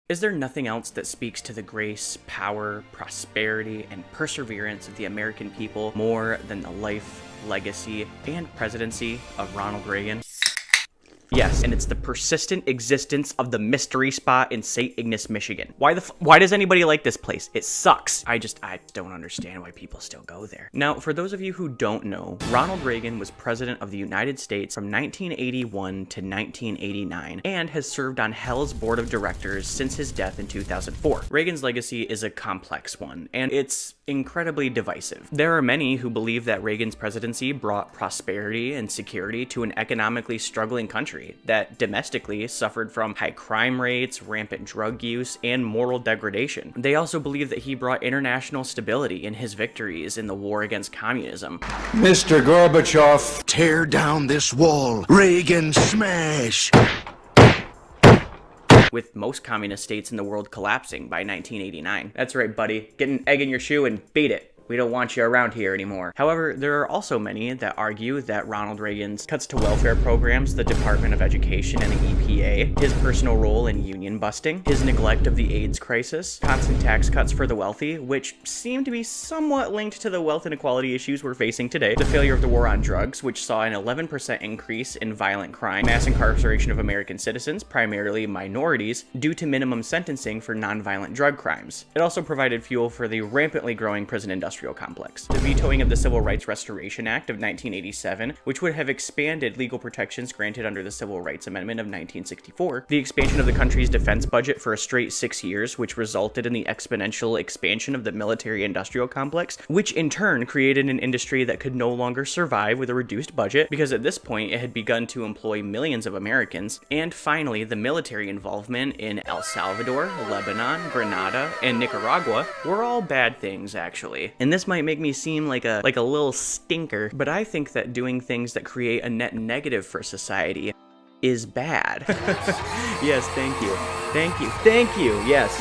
Is there nothing else that speaks to the grace, power, prosperity, and perseverance of the American people more than the life, legacy, and presidency of Ronald Reagan? Yes, and it's the persistent existence of the mystery spot in St. Ignace, Michigan. Why does anybody like this place? It sucks. I don't understand why people still go there. Now, for those of you who don't know, Ronald Reagan was president of the United States from 1981 to 1989 and has served on Hell's board of directors since his death in 2004. Reagan's legacy is a complex one, and it's incredibly divisive. There are many who believe that Reagan's presidency brought prosperity and security to an economically struggling country that domestically suffered from high crime rates, rampant drug use, and moral degradation. They also believe that he brought international stability in his victories in the war against communism. Mr. Gorbachev, tear down this wall. Reagan smash! With most communist states in the world collapsing by 1989. That's right, buddy. Get an egg in your shoe and beat it. We don't want you around here anymore. However, there are also many that argue that Ronald Reagan's cuts to welfare programs, the Department of Education and the EPA, his personal role in union busting, his neglect of the AIDS crisis, constant tax cuts for the wealthy, which seem to be somewhat linked to the wealth inequality issues we're facing today, the failure of the war on drugs, which saw an 11% increase in violent crime, mass incarceration of American citizens, primarily minorities, due to minimum sentencing for nonviolent drug crimes. It also provided fuel for the rampantly growing prison industrial complex. The vetoing of the Civil Rights Restoration Act of 1987, which would have expanded legal protections granted under the Civil Rights Amendment of 1964. The expansion of the country's defense budget for a straight 6 years, which resulted in the exponential expansion of the military-industrial complex, which in turn created an industry that could no longer survive with a reduced budget, because at this point it had begun to employ millions of Americans. And finally, the military involvement in El Salvador, Lebanon, Grenada, and Nicaragua were all bad things, actually. And this might make me seem like a little stinker, but I think that doing things that create a net negative for society is bad. Yes, thank you. Thank you. Thank you. Yes,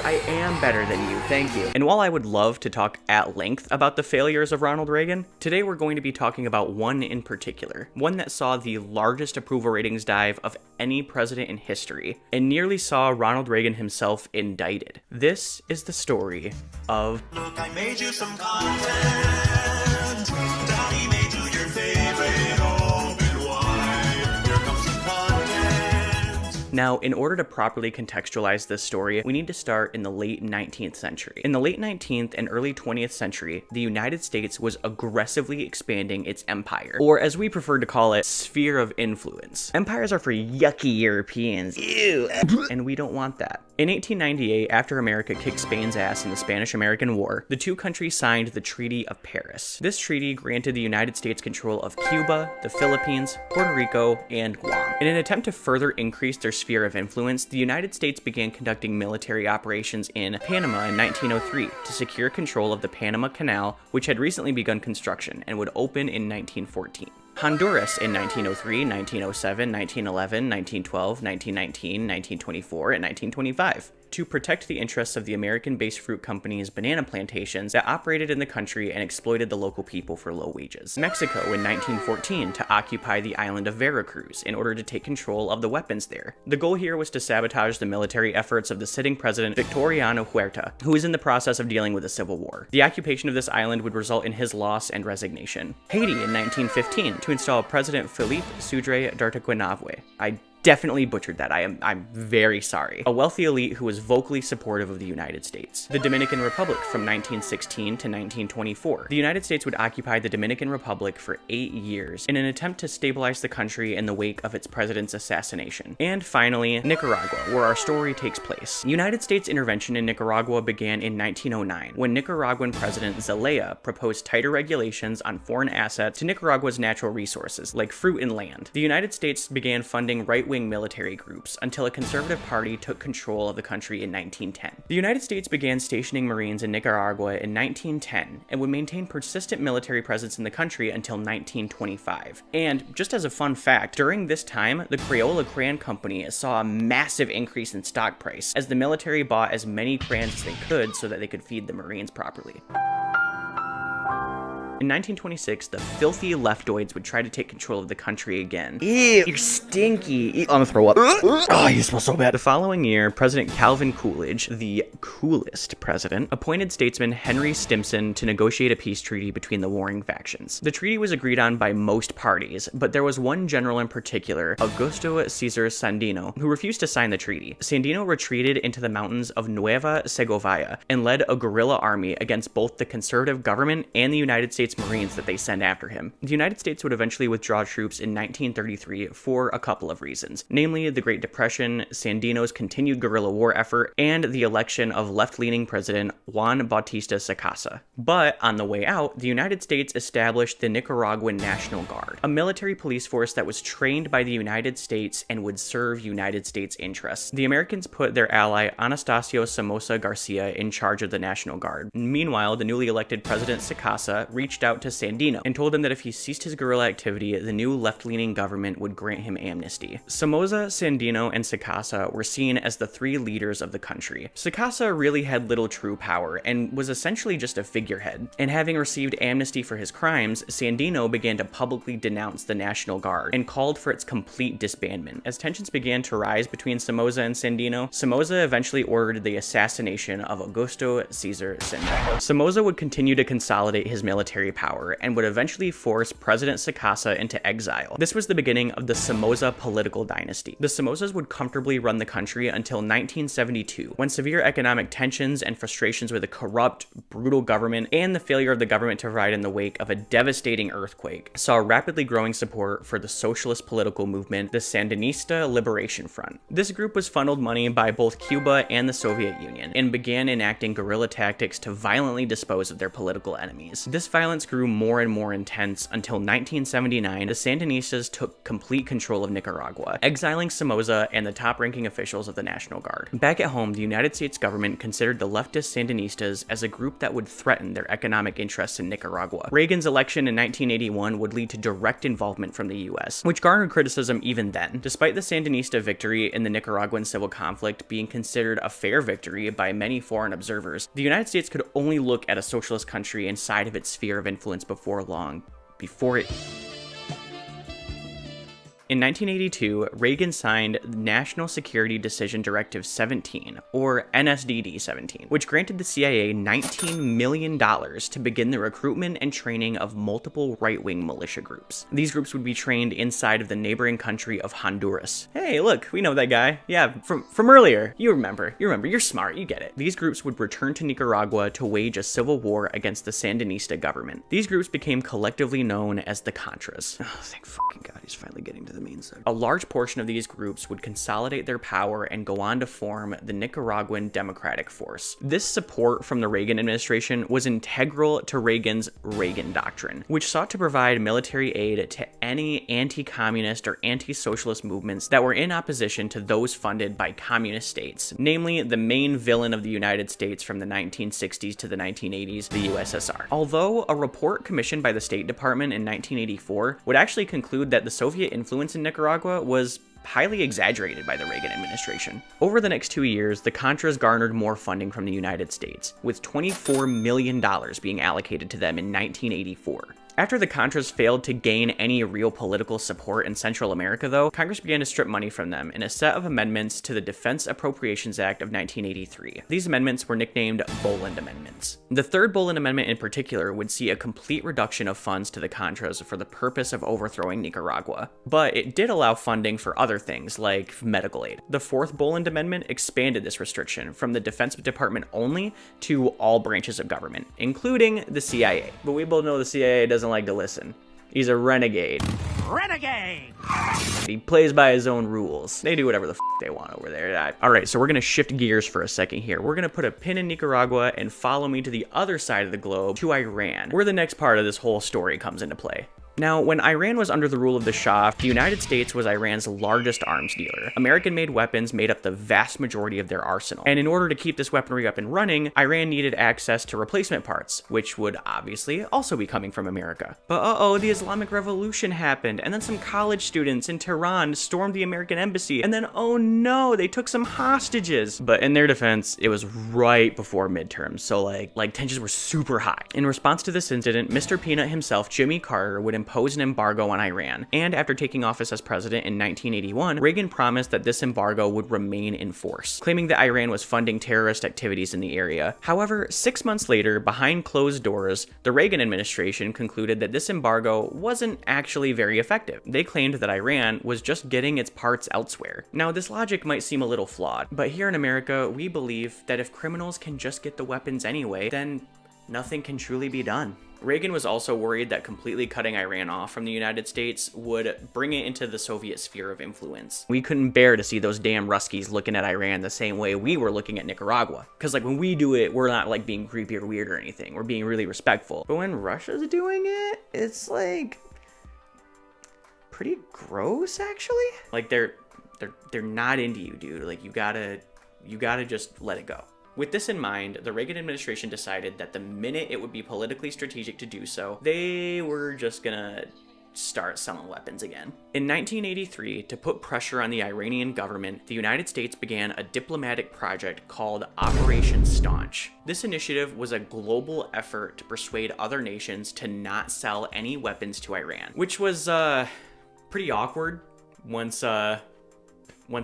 I am better than you. Thank you. And while I would love to talk at length about the failures of Ronald Reagan, today we're going to be talking about one in particular, one that saw the largest approval ratings dive of any president in history, and nearly saw Ronald Reagan himself indicted. This is the story of... Look, I made you some content. Daddy made you your favorite open wide. Here comes some content. Now, in order to properly contextualize this story, we need to start in the late 19th century. In the late 19th and early 20th century, the United States was aggressively expanding its empire, or as we prefer to call it, sphere of influence. Empires are for yucky Europeans. Ew. And we don't want that. In 1898, after America kicked Spain's ass in the Spanish-American War, the two countries signed the Treaty of Paris. This treaty granted the United States control of Cuba, the Philippines, Puerto Rico, and Guam. In an attempt to further increase their sphere of influence, the United States began conducting military operations in Panama in 1903 to secure control of the Panama Canal, which had recently begun construction and would open in 1914. Honduras in 1903, 1907, 1911, 1912, 1919, 1924, and 1925. To protect the interests of the American-based fruit company's banana plantations that operated in the country and exploited the local people for low wages. Mexico in 1914 to occupy the island of Veracruz in order to take control of the weapons there. The goal here was to sabotage the military efforts of the sitting president Victoriano Huerta, who was in the process of dealing with a civil war. The occupation of this island would result in his loss and resignation. Haiti in 1915 to install President Philippe Soudre d'Artaguinave. I definitely butchered that. I'm very sorry. A wealthy elite who was vocally supportive of the United States. The Dominican Republic from 1916 to 1924. The United States would occupy the Dominican Republic for 8 years in an attempt to stabilize the country in the wake of its president's assassination. And finally, Nicaragua, where our story takes place. United States intervention in Nicaragua began in 1909, when Nicaraguan President Zelaya proposed tighter regulations on foreign assets to Nicaragua's natural resources, like fruit and land. The United States began funding right-wing military groups until a conservative party took control of the country in 1910. The United States began stationing Marines in Nicaragua in 1910 and would maintain persistent military presence in the country until 1925. And just as a fun fact, during this time, the Crayola Crayon Company saw a massive increase in stock price as the military bought as many crayons as they could so that they could feed the Marines properly. In 1926, the filthy leftoids would try to take control of the country again. Ew, you're stinky. I'm gonna throw up. Oh, you smell so bad. The following year, President Calvin Coolidge, the coolest president, appointed statesman Henry Stimson to negotiate a peace treaty between the warring factions. The treaty was agreed on by most parties, but there was one general in particular, Augusto Cesar Sandino, who refused to sign the treaty. Sandino retreated into the mountains of Nueva Segovia and led a guerrilla army against both the conservative government and the United States Marines that they sent after him. The United States would eventually withdraw troops in 1933 for a couple of reasons, namely the Great Depression, Sandino's continued guerrilla war effort, and the election of left-leaning President Juan Bautista Sacasa. But on the way out, the United States established the Nicaraguan National Guard, a military police force that was trained by the United States and would serve United States interests. The Americans put their ally Anastasio Somoza Garcia in charge of the National Guard. Meanwhile, the newly elected President Sacasa reached out to Sandino and told him that if he ceased his guerrilla activity, the new left-leaning government would grant him amnesty. Somoza, Sandino, and Sacasa were seen as the three leaders of the country. Sacasa really had little true power and was essentially just a figurehead. And having received amnesty for his crimes, Sandino began to publicly denounce the National Guard and called for its complete disbandment. As tensions began to rise between Somoza and Sandino, Somoza eventually ordered the assassination of Augusto Cesar Sandino. Somoza would continue to consolidate his military power and would eventually force President Sacasa into exile. This was the beginning of the Somoza political dynasty. The Somozas would comfortably run the country until 1972, when severe economic tensions and frustrations with a corrupt, brutal government and the failure of the government to provide in the wake of a devastating earthquake saw rapidly growing support for the socialist political movement, the Sandinista Liberation Front. This group was funneled money by both Cuba and the Soviet Union and began enacting guerrilla tactics to violently dispose of their political enemies. This violence grew more and more intense until 1979, the Sandinistas took complete control of Nicaragua, exiling Somoza and the top-ranking officials of the National Guard. Back at home, the United States government considered the leftist Sandinistas as a group that would threaten their economic interests in Nicaragua. Reagan's election in 1981 would lead to direct involvement from the US, which garnered criticism even then. Despite the Sandinista victory in the Nicaraguan civil conflict being considered a fair victory by many foreign observers, the United States could only look at a socialist country inside of its sphere of influence before long, before it... In 1982, Reagan signed National Security Decision Directive 17, or NSDD 17, which granted the CIA $19 million to begin the recruitment and training of multiple right-wing militia groups. These groups would be trained inside of the neighboring country of Honduras. Hey, look, we know that guy. Yeah, from earlier. You remember, you're smart, you get it. These groups would return to Nicaragua to wage a civil war against the Sandinista government. These groups became collectively known as the Contras. Oh, thank fucking God, he's finally getting to the main side. A large portion of these groups would consolidate their power and go on to form the Nicaraguan Democratic Force. This support from the Reagan administration was integral to Reagan's Reagan Doctrine, which sought to provide military aid to any anti-communist or anti-socialist movements that were in opposition to those funded by communist states, namely the main villain of the United States from the 1960s to the 1980s, the USSR. Although a report commissioned by the State Department in 1984 would actually conclude that the Soviet influence in Nicaragua was highly exaggerated by the Reagan administration. Over the next 2 years, the Contras garnered more funding from the United States, with $24 million being allocated to them in 1984. After the Contras failed to gain any real political support in Central America, though, Congress began to strip money from them in a set of amendments to the Defense Appropriations Act of 1983. These amendments were nicknamed Boland Amendments. The third Boland Amendment in particular would see a complete reduction of funds to the Contras for the purpose of overthrowing Nicaragua, but it did allow funding for other things like medical aid. The fourth Boland Amendment expanded this restriction from the Defense Department only to all branches of government, including the CIA. But we both know the CIA doesn't like to listen. He's a renegade. Renegade! He plays by his own rules. They do whatever the they want over there. Alright, so we're gonna shift gears for a second here. We're gonna put a pin in Nicaragua and follow me to the other side of the globe, to Iran, where the next part of this whole story comes into play. Now, when Iran was under the rule of the Shah, the United States was Iran's largest arms dealer. American-made weapons made up the vast majority of their arsenal. And in order to keep this weaponry up and running, Iran needed access to replacement parts, which would obviously also be coming from America. But uh-oh, the Islamic Revolution happened, and then some college students in Tehran stormed the American embassy, and then oh no, they took some hostages. But in their defense, it was right before midterms, so like tensions were super high. In response to this incident, Mr. Peanut himself, Jimmy Carter, would impose an embargo on Iran, and after taking office as president in 1981, Reagan promised that this embargo would remain in force, claiming that Iran was funding terrorist activities in the area. However, 6 months later, behind closed doors, the Reagan administration concluded that this embargo wasn't actually very effective. They claimed that Iran was just getting its parts elsewhere. Now, this logic might seem a little flawed, but here in America, we believe that if criminals can just get the weapons anyway, then nothing can truly be done. Reagan was also worried that completely cutting Iran off from the United States would bring it into the Soviet sphere of influence. We couldn't bear to see those damn Ruskies looking at Iran the same way we were looking at Nicaragua. Because like when we do it, we're not like being creepy or weird or anything. We're being really respectful. But when Russia's doing it, it's like pretty gross actually. Like they're not into you, dude. Like you gotta just let it go. With this in mind, the Reagan administration decided that the minute it would be politically strategic to do so, they were just gonna start selling weapons again. In 1983, to put pressure on the Iranian government, the United States began a diplomatic project called Operation Staunch. This initiative was a global effort to persuade other nations to not sell any weapons to Iran, which was pretty awkward once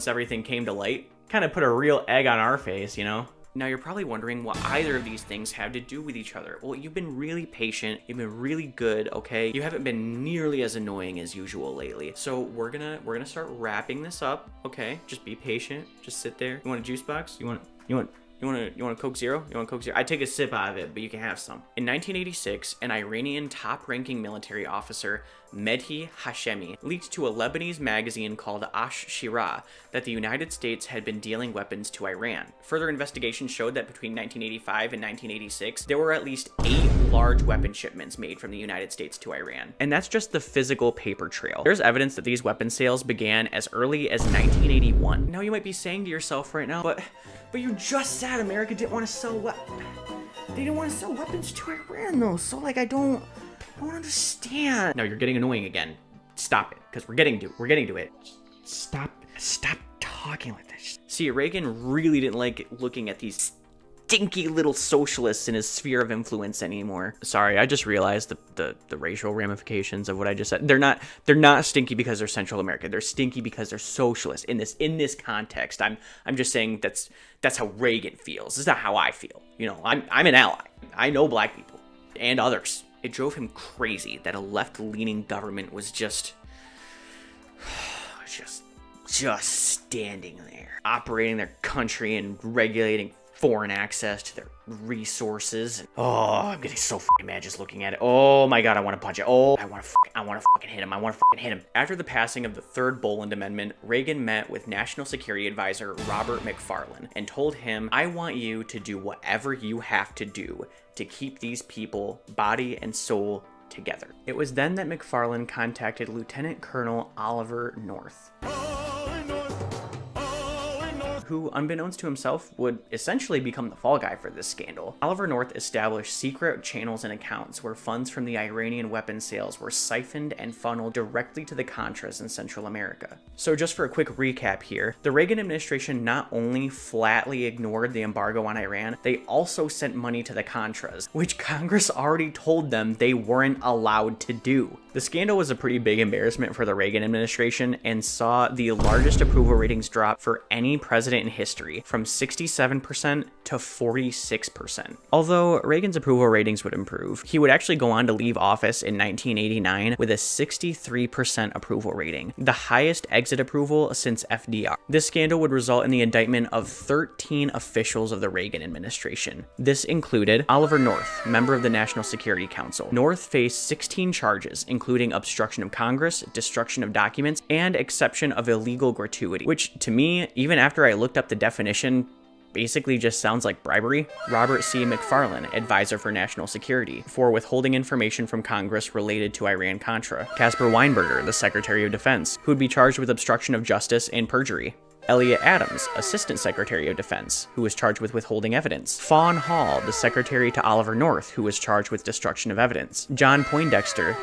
everything came to light. Kind of put a real egg on our face, you know? Now you're probably wondering what either of these things have to do with each other. Well, you've been really patient, you've been really good, okay? You haven't been nearly as annoying as usual lately. So we're gonna start wrapping this up, okay? Just be patient, just sit there. You want a juice box? You want a Coke Zero? You want a Coke Zero? I take a sip out of it, but you can have some. In 1986, an Iranian top-ranking military officer, Mehdi Hashemi, leaked to a Lebanese magazine called Ash-Shira that the United States had been dealing weapons to Iran. Further investigation showed that between 1985 and 1986, there were at least 8 large weapon shipments made from the United States to Iran. And that's just the physical paper trail. There's evidence that these weapon sales began as early as 1981. Now you might be saying to yourself right now, but you just said America didn't want to sell they didn't want to sell weapons to Iran though, so like I don't understand. No, you're getting annoying again. Stop it, because we're getting to it. Stop talking like this. See, Reagan really didn't like looking at these stinky little socialists in his sphere of influence anymore. Sorry, I just realized the racial ramifications of what I just said. They're not stinky because they're Central American. They're stinky because they're socialists. In this context, I'm just saying that's how Reagan feels. This is not how I feel. You know, I'm an ally. I know black people and others. It drove him crazy that a left-leaning government was just standing there, operating their country and regulating foreign access to their resources. Oh, I'm getting so fucking mad just looking at it. Oh my god, I want to punch it. Oh, I want to fucking hit him. After the passing of the third Boland Amendment, Reagan met with National Security Advisor Robert McFarlane and told him, "I want you to do whatever you have to do to keep these people, body and soul, together." It was then that McFarlane contacted Lieutenant Colonel Oliver North, who, unbeknownst to himself, would essentially become the fall guy for this scandal. Oliver North established secret channels and accounts where funds from the Iranian weapon sales were siphoned and funneled directly to the Contras in Central America. So just for a quick recap here, the Reagan administration not only flatly ignored the embargo on Iran, they also sent money to the Contras, which Congress already told them they weren't allowed to do. The scandal was a pretty big embarrassment for the Reagan administration and saw the largest approval ratings drop for any president in history, from 67% to 46%. Although Reagan's approval ratings would improve, he would actually go on to leave office in 1989 with a 63% approval rating, the highest exit approval since FDR. This scandal would result in the indictment of 13 officials of the Reagan administration. This included Oliver North, member of the National Security Council. North faced 16 charges, including obstruction of Congress, destruction of documents, and exception of illegal gratuity, which to me, even after I looked up the definition basically just sounds like bribery. Robert C. McFarlane, advisor for national security, for withholding information from Congress related to Iran-Contra. Caspar Weinberger, the Secretary of Defense, who would be charged with obstruction of justice and perjury. Elliot Adams, Assistant Secretary of Defense, who was charged with withholding evidence. Fawn Hall, the Secretary to Oliver North, who was charged with destruction of evidence. John Poindexter,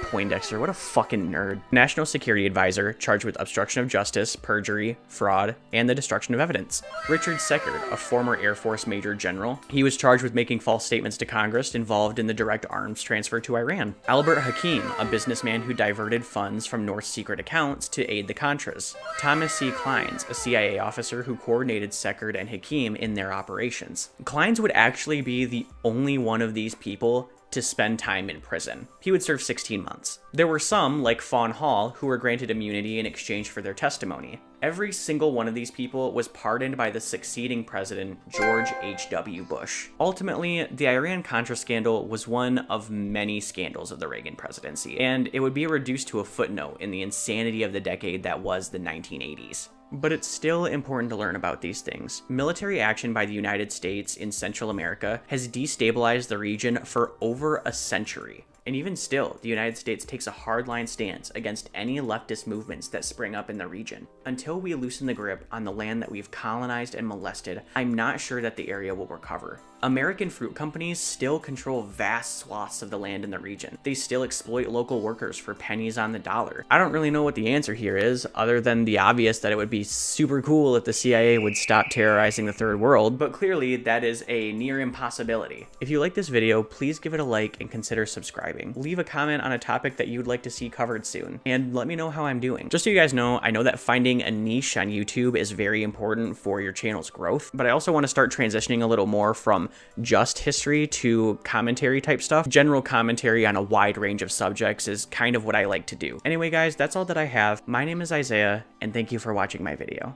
what a fucking nerd, National Security Advisor, charged with obstruction of justice, perjury, fraud, and the destruction of evidence. Richard Seckert, a former Air Force Major General, he was charged with making false statements to Congress involved in the direct arms transfer to Iran. Albert Hakim, a businessman who diverted funds from North's secret accounts to aid the Contras. Thomas C. Clines, a CIA officer who coordinated Seckert and Hakim in their operations. Clines would actually be the only one of these people to spend time in prison. He would serve 16 months. There were some, like Fawn Hall, who were granted immunity in exchange for their testimony. Every single one of these people was pardoned by the succeeding president, George H.W. Bush. Ultimately, the Iran-Contra scandal was one of many scandals of the Reagan presidency, and it would be reduced to a footnote in the insanity of the decade that was the 1980s. But it's still important to learn about these things. Military action by the United States in Central America has destabilized the region for over a century. And even still, the United States takes a hardline stance against any leftist movements that spring up in the region. Until we loosen the grip on the land that we've colonized and molested, I'm not sure that the area will recover. American fruit companies still control vast swaths of the land in the region. They still exploit local workers for pennies on the dollar. I don't really know what the answer here is, other than the obvious that it would be super cool if the CIA would stop terrorizing the third world, but clearly that is a near impossibility. If you like this video, please give it a like and consider subscribing. Leave a comment on a topic that you'd like to see covered soon, and let me know how I'm doing. Just so you guys know, I know that finding a niche on YouTube is very important for your channel's growth, but I also want to start transitioning a little more from just history to commentary type stuff. General commentary on a wide range of subjects is kind of what I like to do. Anyway guys, that's all that I have. My name is Isaiah, and thank you for watching my video.